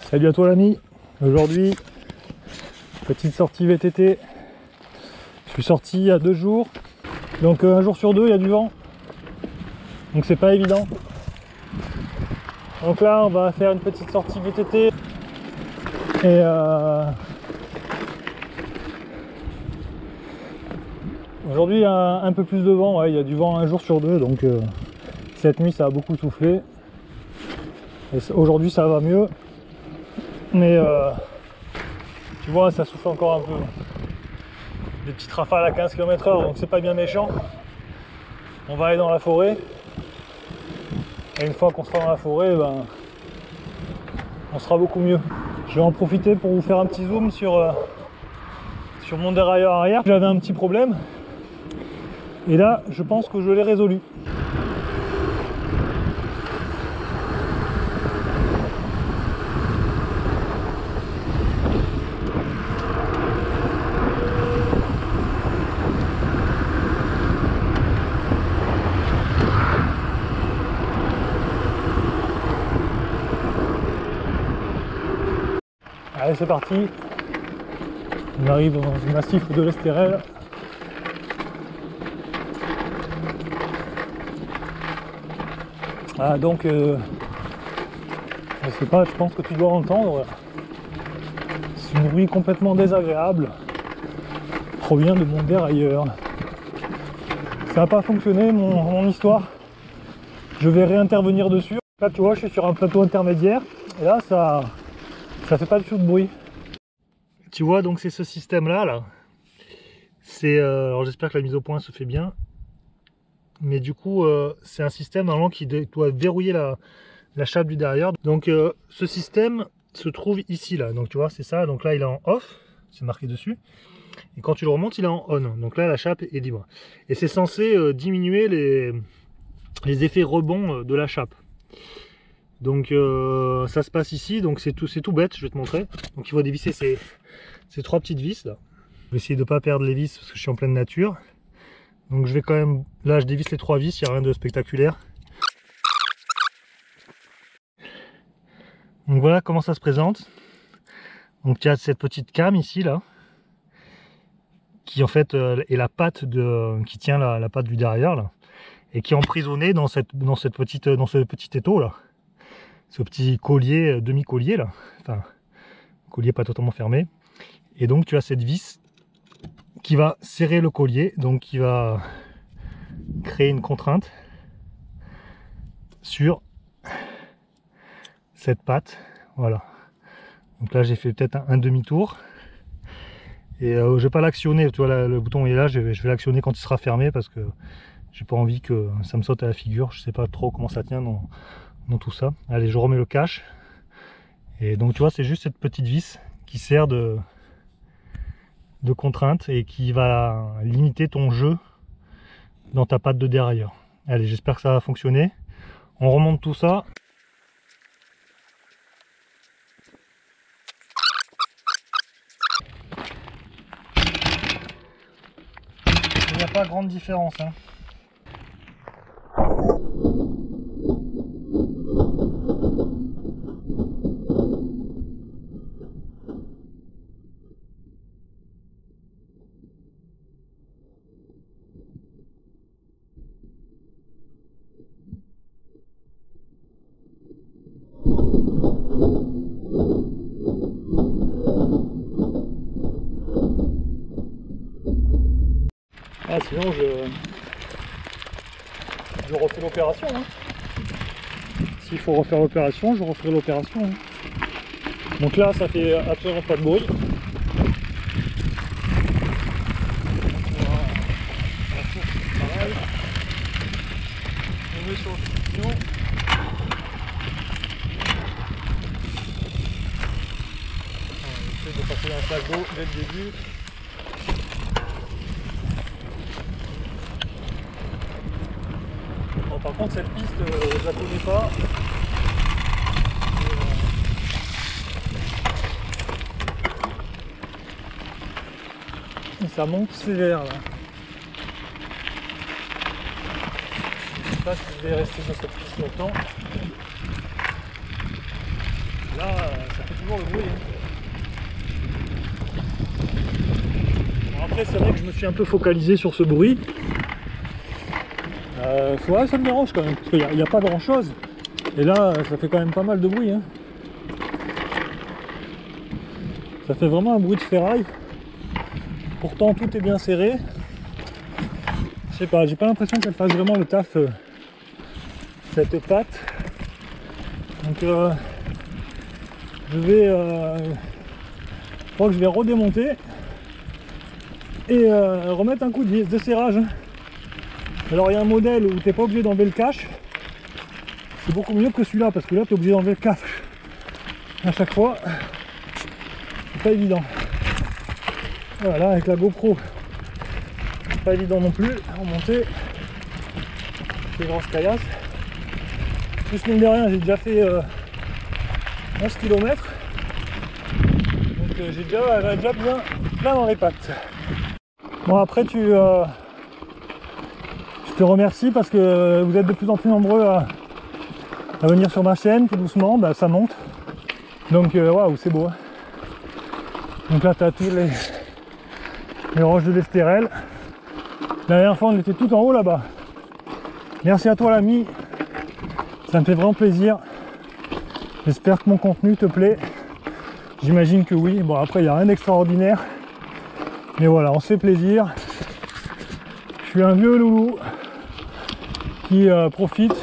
Salut à toi l'ami. Aujourd'hui, petite sortie VTT. Je suis sorti il y a 2 jours. Donc un jour sur 2, il y a du vent. Donc c'est pas évident. Donc là, on va faire une petite sortie VTT. Et aujourd'hui, un peu plus de vent. Ouais, il y a du vent un jour sur 2. Donc cette nuit, ça a beaucoup soufflé. Aujourd'hui, ça va mieux. Mais tu vois, ça souffle encore un peu. Des petites rafales à 15 km/h, donc c'est pas bien méchant. On va aller dans la forêt. Et une fois qu'on sera dans la forêt, ben, on sera beaucoup mieux. Je vais en profiter pour vous faire un petit zoom sur mon dérailleur arrière. J'avais un petit problème. Et là, je pense que je l'ai résolu. Allez, c'est parti. On arrive dans le massif de l'Estérel. Ah, donc, je sais pas, je pense que tu dois entendre. C'est un bruit complètement désagréable. Provient de mon dérailleur. Ça n'a pas fonctionné mon histoire. Je vais réintervenir dessus. Là, tu vois, je suis sur un plateau intermédiaire. Et là, ça fait pas du tout de bruit. Tu vois, donc c'est ce système-là. Là. C'est, alors j'espère que la mise au point se fait bien. Mais du coup, c'est un système normalement qui doit verrouiller la chape du derrière. Donc ce système se trouve ici, là. Donc tu vois, c'est ça. Donc là, il est en off. C'est marqué dessus. Et quand tu le remontes, il est en on. Donc là, la chape est libre. Et c'est censé diminuer les effets rebonds de la chape. Donc ça se passe ici, donc c'est tout bête, je vais te montrer. Donc il faut dévisser ces 3 petites vis là. Je vais essayer de ne pas perdre les vis parce que je suis en pleine nature. Donc je vais quand même, là je dévisse les 3 vis, il n'y a rien de spectaculaire. Donc voilà comment ça se présente. Donc il y a cette petite came ici là, qui en fait est la patte qui tient la patte du derrière là, et qui est emprisonnée dans ce petit étau là. Ce petit collier, demi-collier là, enfin collier pas totalement fermé, et donc tu as cette vis qui va serrer le collier, donc qui va créer une contrainte sur cette patte, voilà. Donc là j'ai fait peut-être un demi-tour, et je vais pas l'actionner, tu vois le bouton est là, je vais l'actionner quand il sera fermé parce que j'ai pas envie que ça me saute à la figure, je sais pas trop comment ça tient dans tout ça. Allez, je remets le cache. Et donc tu vois, c'est juste cette petite vis qui sert de contrainte et qui va limiter ton jeu dans ta patte de dérailleur. Allez, j'espère que ça va fonctionner. On remonte tout ça. Il n'y a pas grande différence, hein. Ah, sinon je refais l'opération, hein. S'il faut refaire l'opération, je referai l'opération, hein. Donc là, ça fait absolument pas de bruit. Pareil. On met sur l'option. On essaie de passer un flash d'eau dès le début. Bon, par contre, cette piste, je la connais pas. Et ça monte sévère là. Je sais pas si je vais rester sur cette piste longtemps. Là, ça fait toujours le bruit. Hein. Bon, après, c'est vrai que je me suis un peu focalisé sur ce bruit. Ouais, ça me dérange quand même, parce qu'il n'y a pas grand chose. Et là, ça fait quand même pas mal de bruit. Hein. Ça fait vraiment un bruit de ferraille. Pourtant, tout est bien serré. Je sais pas, j'ai pas l'impression qu'elle fasse vraiment le taf, cette patte. Donc, je crois que je vais redémonter et remettre un coup de serrage. Alors il y a un modèle où tu n'es pas obligé d'enlever le cache. C'est beaucoup mieux que celui-là parce que là tu es obligé d'enlever le cache à chaque fois. C'est pas évident. Voilà, avec la GoPro, c'est pas évident non plus en montée. C'est grosse caillasse. Plus mine de rien, j'ai déjà fait 11 km. Donc j'ai déjà bien plein dans les pattes. Bon après je te remercie parce que vous êtes de plus en plus nombreux à venir sur ma chaîne, tout doucement, bah, ça monte. Donc waouh, c'est beau. Donc là tu as tous les roches de l'Estérel. La dernière fois on était tout en haut là-bas. Merci à toi l'ami, ça me fait vraiment plaisir. J'espère que mon contenu te plaît. J'imagine que oui. Bon après il n'y a rien d'extraordinaire. Mais voilà, on se fait plaisir. Je suis un vieux loulou qui profite.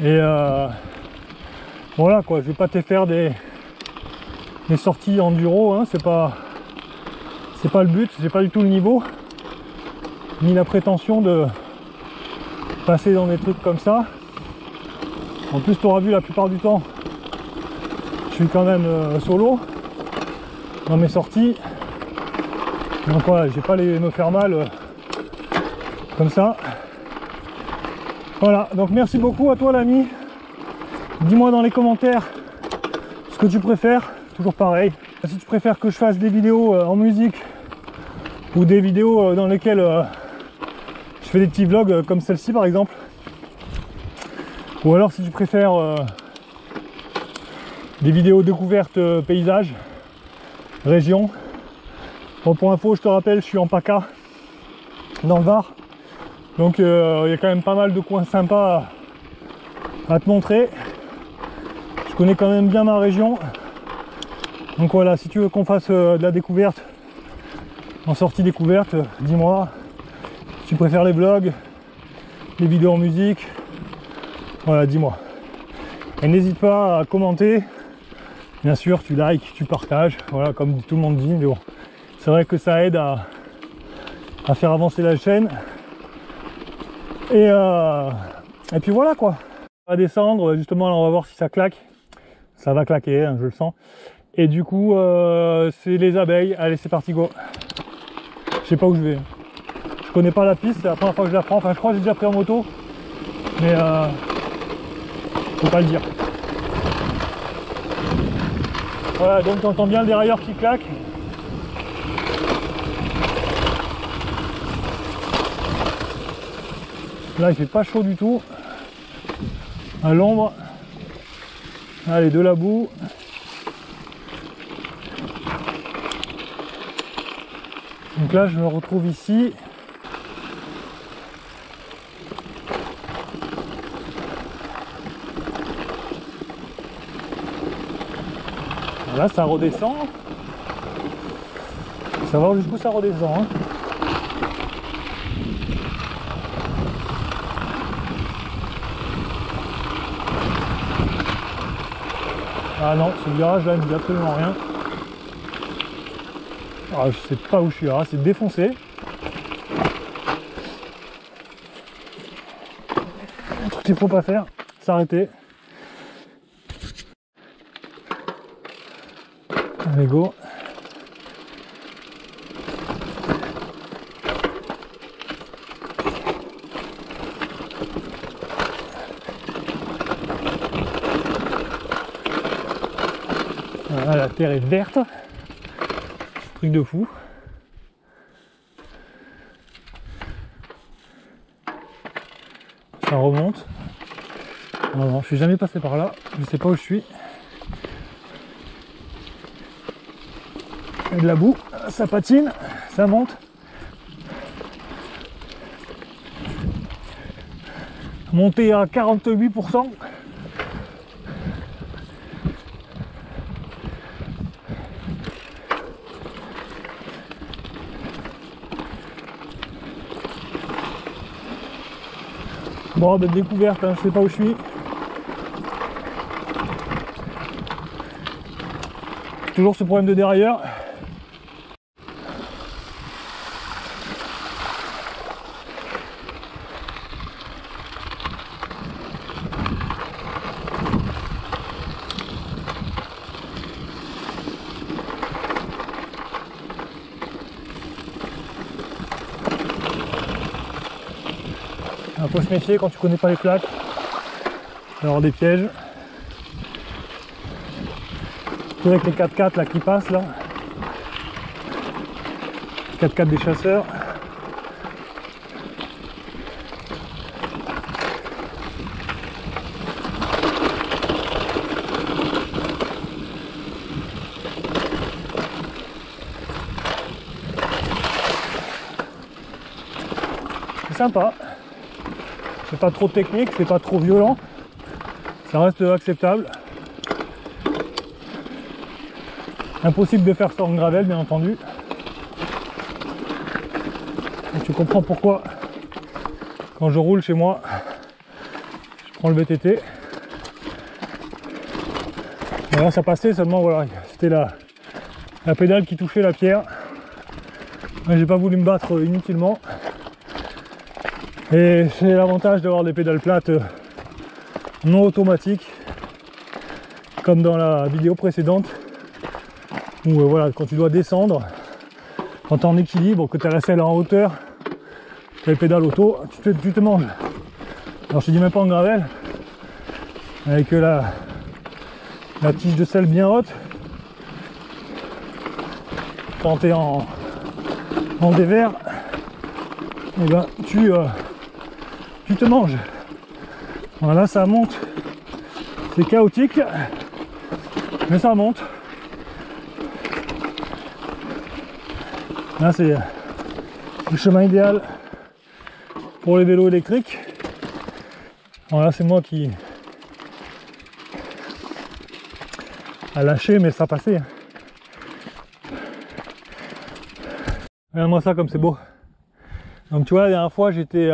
Et voilà quoi, je vais pas te faire des sorties enduro, hein, c'est pas le but, j'ai pas du tout le niveau, ni la prétention de passer dans des trucs comme ça. En plus tu auras vu la plupart du temps, je suis quand même solo dans mes sorties. Donc voilà, j'ai pas me faire mal comme ça. Voilà, donc merci beaucoup à toi l'ami. Dis-moi dans les commentaires ce que tu préfères, toujours pareil. Si tu préfères que je fasse des vidéos en musique ou des vidéos dans lesquelles je fais des petits vlogs comme celle-ci par exemple. Ou alors si tu préfères des vidéos découvertes paysages, région. Bon, pour info, je te rappelle, je suis en PACA dans le Var. Donc il y a quand même pas mal de coins sympas à te montrer. Je connais quand même bien ma région. Donc voilà, si tu veux qu'on fasse de la découverte, en sortie découverte, dis-moi. Si tu préfères les vlogs, les vidéos en musique, voilà, dis-moi. Et n'hésite pas à commenter. Bien sûr, tu likes, tu partages, voilà, comme tout le monde dit. Mais bon, c'est vrai que ça aide à faire avancer la chaîne. Et puis voilà quoi. On va descendre, justement là on va voir si ça claque. Ça va claquer, hein, je le sens. Et du coup c'est les abeilles. Allez c'est parti go. Je sais pas où je vais. Je connais pas la piste, c'est la première fois que je la prends. Enfin je crois que j'ai déjà pris en moto. Mais faut pas le dire. Voilà, donc tu entends bien le dérailleur qui claque. Là il fait pas chaud du tout. À l'ombre. Allez, de la boue. Donc là je me retrouve ici. Là ça redescend. Faut savoir jusqu'où ça redescend. Hein. Ah non, ce virage là ne dit absolument rien. Ah, je sais pas où je suis là, c'est défoncé. Un truc qu'il faut pas faire, s'arrêter. Allez go. Voilà, la terre est verte. Truc de fou. Ça remonte. Non, non, je suis jamais passé par là. Je sais pas où je suis. Et de la boue, ça patine, ça monte. Monter à 48%. Bon, ben découverte, hein, je sais pas où je suis. Toujours ce problème de dérailleur. Il faut se méfier quand tu connais pas les flaques. Il va y avoir des pièges. Surtout avec les 4x4 là qui passent là. 4x4 des chasseurs. C'est sympa. C'est pas trop technique, c'est pas trop violent. Ça reste acceptable. Impossible de faire ça en gravel, bien entendu. Et tu comprends pourquoi, quand je roule chez moi, je prends le VTT. Et là, ça passait seulement, voilà, c'était la pédale qui touchait la pierre. J'ai pas voulu me battre inutilement. Et c'est l'avantage d'avoir des pédales plates non automatiques, comme dans la vidéo précédente, où voilà, quand tu dois descendre, quand tu es en équilibre, que tu as la selle en hauteur, tu as les pédales auto, tu te manges. Alors je te dis même pas en gravel, avec la tige de selle bien haute, quand tu es en dévers, et ben tu te manges. Voilà, ça monte, c'est chaotique, mais ça monte. Là, c'est le chemin idéal pour les vélos électriques. Voilà, c'est moi qui a lâché, mais ça passait. Regarde-moi ça comme c'est beau. Donc tu vois, la dernière fois j'étais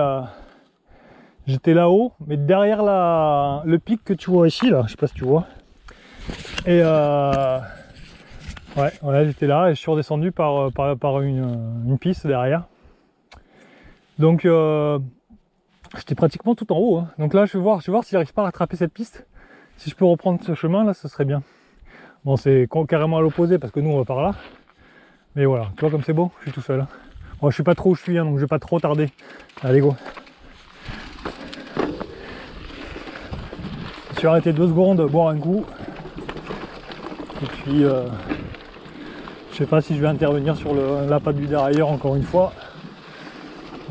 là-haut, mais derrière le pic que tu vois ici, là, je sais pas si tu vois. Et ouais, voilà, j'étais là et je suis redescendu par une piste derrière. Donc j'étais pratiquement tout en haut. Hein. Donc là je vais voir si j'arrive pas à rattraper cette piste. Si je peux reprendre ce chemin là, ce serait bien. Bon, c'est carrément à l'opposé parce que nous on va par là. Mais voilà, tu vois comme c'est beau, je suis tout seul. Hein. Bon, je sais pas trop où je suis, hein, donc je vais pas trop tarder. Allez go. Je suis arrêté 2 secondes, boire un coup. Et puis je sais pas si je vais intervenir sur la patte du dérailleur encore une fois.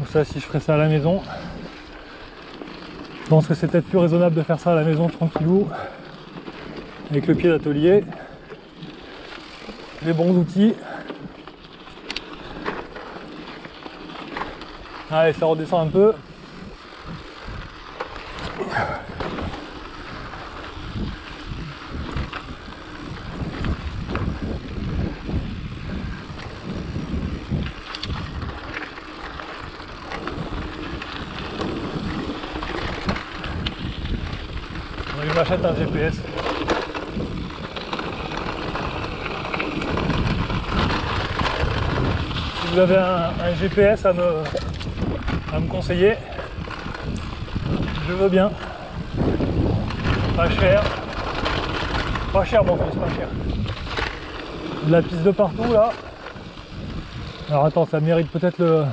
Ou ça, si je ferais ça à la maison. Je pense que c'est peut-être plus raisonnable de faire ça à la maison tranquillou. Avec le pied d'atelier. Les bons outils. Allez, ça redescend un peu. Je m'achète un GPS. Si vous avez un GPS à me conseiller, je veux bien. Pas cher. Pas cher mon fils, pas cher. De la piste de partout là. Alors attends, ça mérite peut-être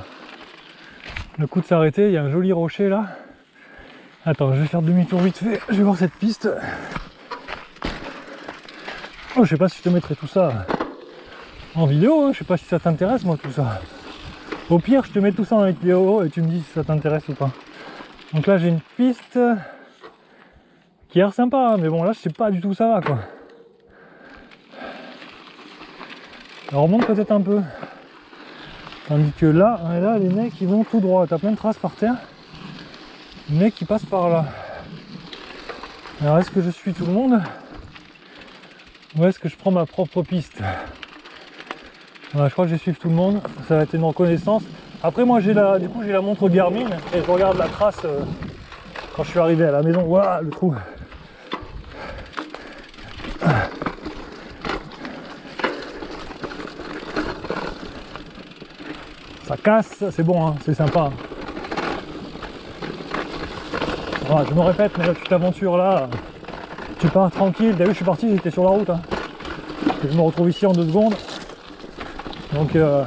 le coup de s'arrêter. Il y a un joli rocher là. Attends, je vais faire demi-tour vite fait. Je vais voir cette piste. Oh, je sais pas si je te mettrai tout ça en vidéo. Hein. Je sais pas si ça t'intéresse moi tout ça. Au pire, je te mets tout ça en vidéo et tu me dis si ça t'intéresse ou pas. Donc là, j'ai une piste qui a l'air sympa, mais bon, là, je sais pas du tout où ça va quoi. Elle remonte peut-être un peu. Tandis que là, les mecs ils vont tout droit. T'as plein de traces par terre. Les mecs qui passent par là. Alors est-ce que je suis tout le monde? Ou est-ce que je prends ma propre piste? Voilà, je crois que je vais suivre tout le monde. Ça va être une reconnaissance. Après moi j'ai la montre Garmin et je regarde la trace quand je suis arrivé à la maison. Waouh, le trou. Ça casse, c'est bon, hein, c'est sympa. Voilà, je me répète, mais là tu t'aventures là, tu pars tranquille. T'as vu, je suis parti, j'étais sur la route. Hein. Et je me retrouve ici en 2 secondes. Donc là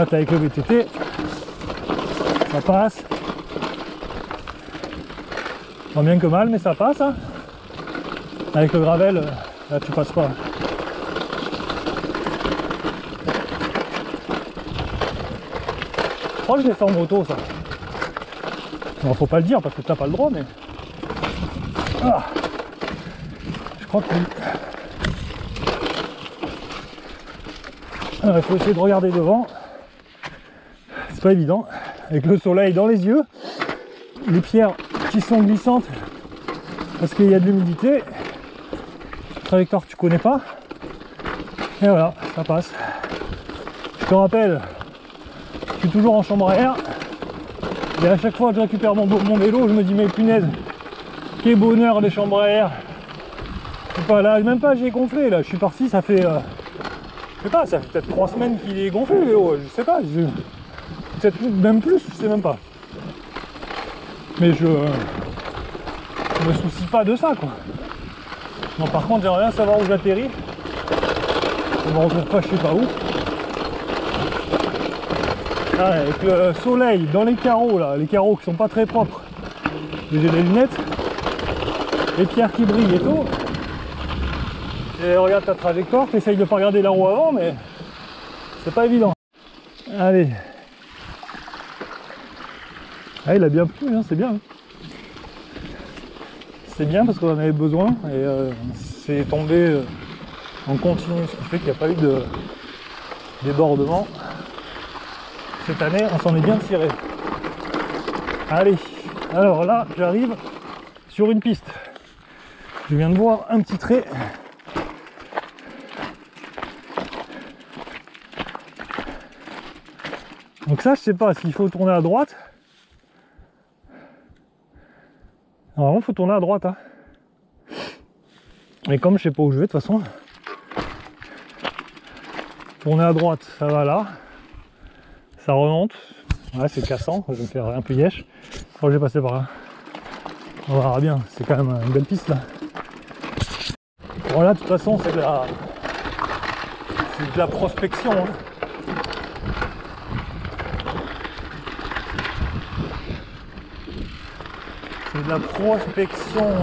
t'es avec le VTT, ça passe. Tant bien que mal, mais ça passe. Hein. Avec le gravel, là tu passes pas. Je crois que je l'ai fait en moto ça. Non, faut pas le dire parce que t'as pas le droit, mais. Ah, je crois que oui. Alors il faut essayer de regarder devant. C'est pas évident. Avec le soleil dans les yeux. Les pierres qui sont glissantes parce qu'il y a de l'humidité. Trajectoire que tu connais pas. Et voilà, ça passe. Je te rappelle. Je suis toujours en chambre à air et à chaque fois que je récupère mon vélo, je me dis mais punaise, quel bonheur les chambres à air. Je sais pas, là, même pas j'ai gonflé, là je suis parti, ça fait je sais pas, ça fait peut-être 3 semaines qu'il est gonflé le vélo, je sais pas, peut-être même plus, je sais même pas. Mais je me soucie pas de ça quoi. Non, par contre j'aimerais bien savoir où j'atterris. Je me retrouve pas je sais pas où. Ah, avec le soleil dans les carreaux là, les carreaux qui sont pas très propres, j'ai des lunettes, les pierres qui brillent et tout, et regarde ta trajectoire, tu essayes de pas regarder la roue avant mais c'est pas évident. Allez, ah, il a bien plu, hein, c'est bien, c'est bien parce qu'on en avait besoin et c'est tombé en continu, ce qui fait qu'il n'y a pas eu de débordement. Cette année, on s'en est bien tiré. Allez, alors là, j'arrive sur une piste. Je viens de voir un petit trait. Donc ça, je sais pas s'il faut tourner à droite. Normalement, il faut tourner à droite. Hein. Et comme je sais pas où je vais, de toute façon, tourner à droite, ça va là. Ça remonte, ouais, c'est cassant, je vais me faire un peu yèche. Je crois que je vais passer par là. On verra bien, c'est quand même une belle piste là. Voilà, de toute façon, c'est de la prospection. Hein. C'est de la prospection.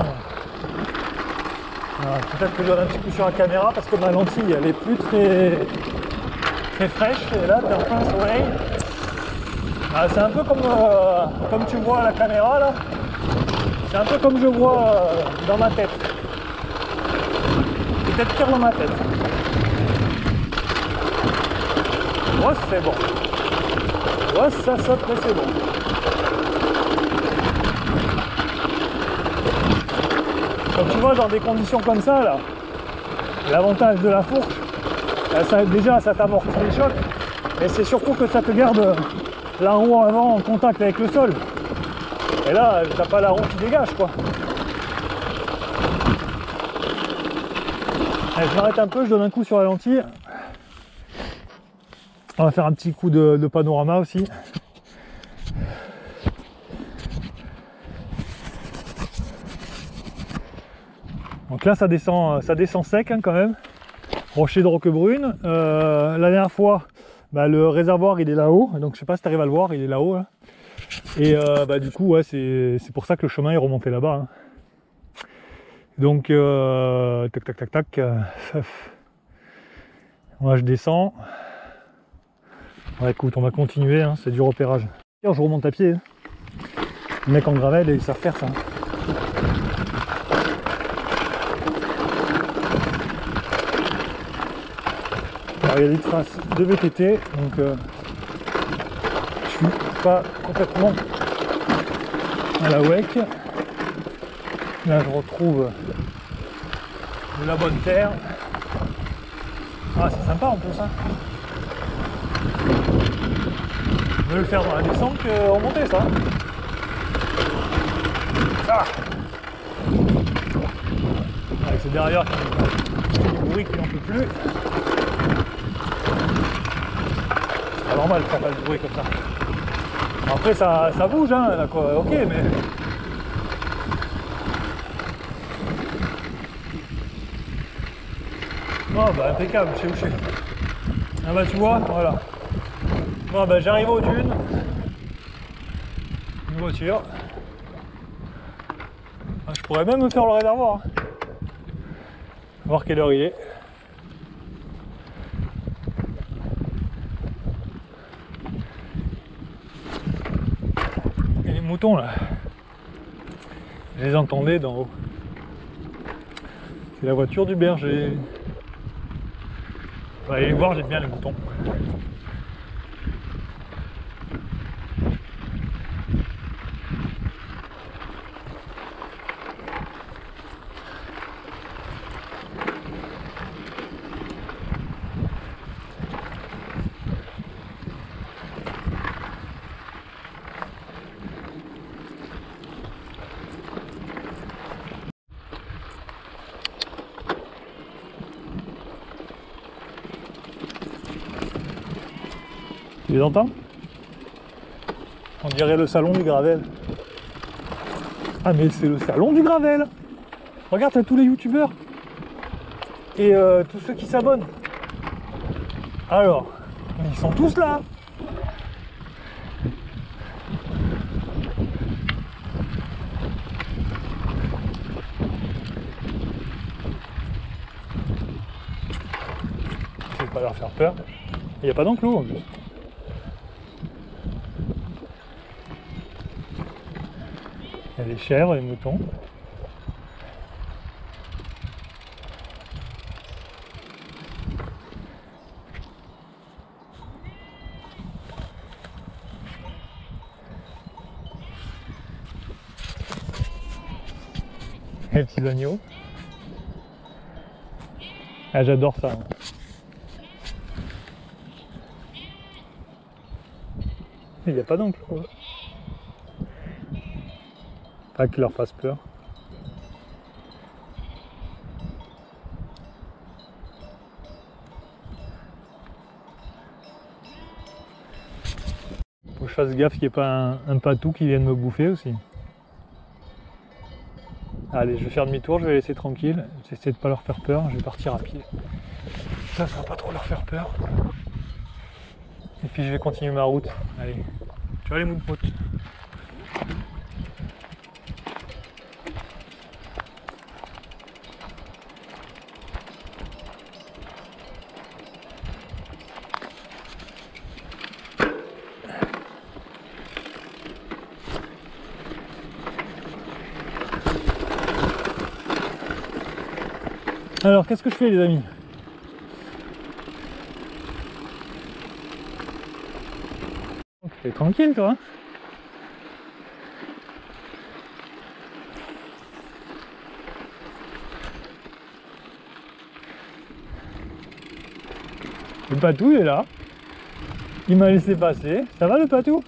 Peut-être que je donne un petit coup sur la caméra parce que ma lentille elle est plus très fraîche et là t'es en plein soleil. Ah, c'est un peu comme tu vois à la caméra là, c'est un peu comme je vois dans ma tête. Peut-être pire dans ma tête. Ouais, c'est bon. Ouais, ça saute mais c'est bon. Quand tu vois dans des conditions comme ça là, l'avantage de la fourche, déjà ça t'amortit les chocs, mais c'est surtout que ça te garde la roue avant en contact avec le sol. Et là, t'as pas la roue qui dégage quoi. Allez, je m'arrête un peu, je donne un coup sur la lentille. On va faire un petit coup de panorama aussi. Donc là ça descend sec hein, quand même. Rocher de Roquebrune. La dernière fois, bah, le réservoir il est là-haut, donc je sais pas si tu arrives à le voir, il est là-haut. Là. Et bah, du coup, ouais, c'est pour ça que le chemin est remonté là-bas. Hein. Donc, tac, tac, tac, tac. Moi, je descends. Ouais, écoute, on va continuer, hein, c'est du repérage. Je remonte à pied. Hein. Les mecs en gravel, ils savent faire ça. il y a des traces de VTT, donc je suis pas complètement à la WEC. Là je retrouve de la bonne terre. Ah, c'est sympa en plus, hein. Je vais le faire dans la descente que remonter, ça. Ah, avec ce derrière qui fait du bruit qui n'en peut plus. C'est pas normal de faire pas de bruit comme ça. Après ça bouge, hein, là, quoi. Ok, mais... Oh bah impeccable, je sais où je suis. Ah bah tu vois, voilà. Bon bah j'arrive aux dunes. Une voiture. Ah, je pourrais même me faire le réservoir. Hein. Voir quelle heure il est. Et les moutons là. Je les entendais d'en haut. C'est la voiture du berger. On va aller voir, j'aime bien les moutons. Tu les entends? On dirait le salon du Gravel. Ah mais c'est le salon du Gravel. Regarde, t'as tous les youtubeurs et tous ceux qui s'abonnent. Alors, ils sont tous là. Je vais pas leur faire peur. Il n'y a pas d'enclos en plus. Il y a les chèvres, les moutons. Et les petits agneaux. Ah, j'adore ça. Il n'y a pas d'enclos. Pas qu'ils leur fassent peur. Faut que je fasse gaffe qu'il n'y ait pas un patou qui vienne me bouffer aussi. Allez, je vais faire demi-tour, je vais les laisser tranquilles. J'essaie de pas leur faire peur, je vais partir à pied. Ça va pas trop leur faire peur. Et puis je vais continuer ma route. Allez, tu vois les moutons. Alors, qu'est-ce que je fais les amis? T'es tranquille toi, hein? Le patou il est là. Il m'a laissé passer. Ça va le patou?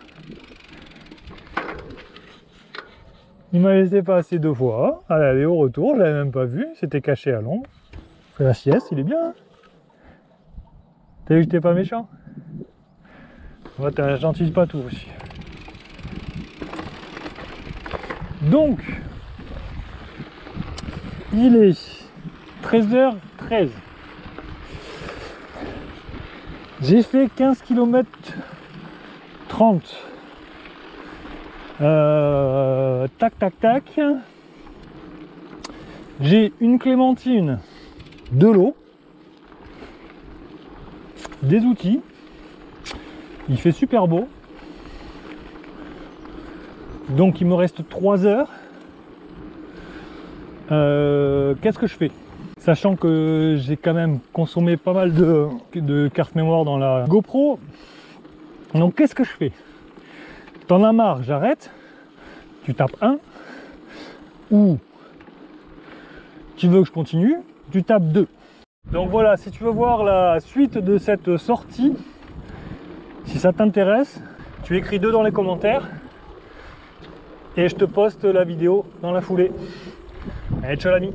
Il m'a laissé passer 2 fois. À l'aller au retour, je l'avais même pas vu. C'était caché à l'ombre. Fait la sieste, il est bien. Hein, t'as vu que j'étais pas méchant? Ouais, t'es un gentil patou aussi. Donc, il est 13h13. J'ai fait 15 km 30. Tac tac tac. J'ai une clémentine, de l'eau, des outils. Il fait super beau. Donc il me reste 3 heures. Qu'est-ce que je fais? Sachant que j'ai quand même consommé pas mal de cartes mémoire dans la GoPro. Donc qu'est-ce que je fais? T'en as marre, j'arrête. Tu tapes 1. Ou tu veux que je continue, tu tapes 2. Donc voilà, si tu veux voir la suite de cette sortie, si ça t'intéresse, tu écris 2 dans les commentaires et je te poste la vidéo dans la foulée. Allez, ciao l'ami.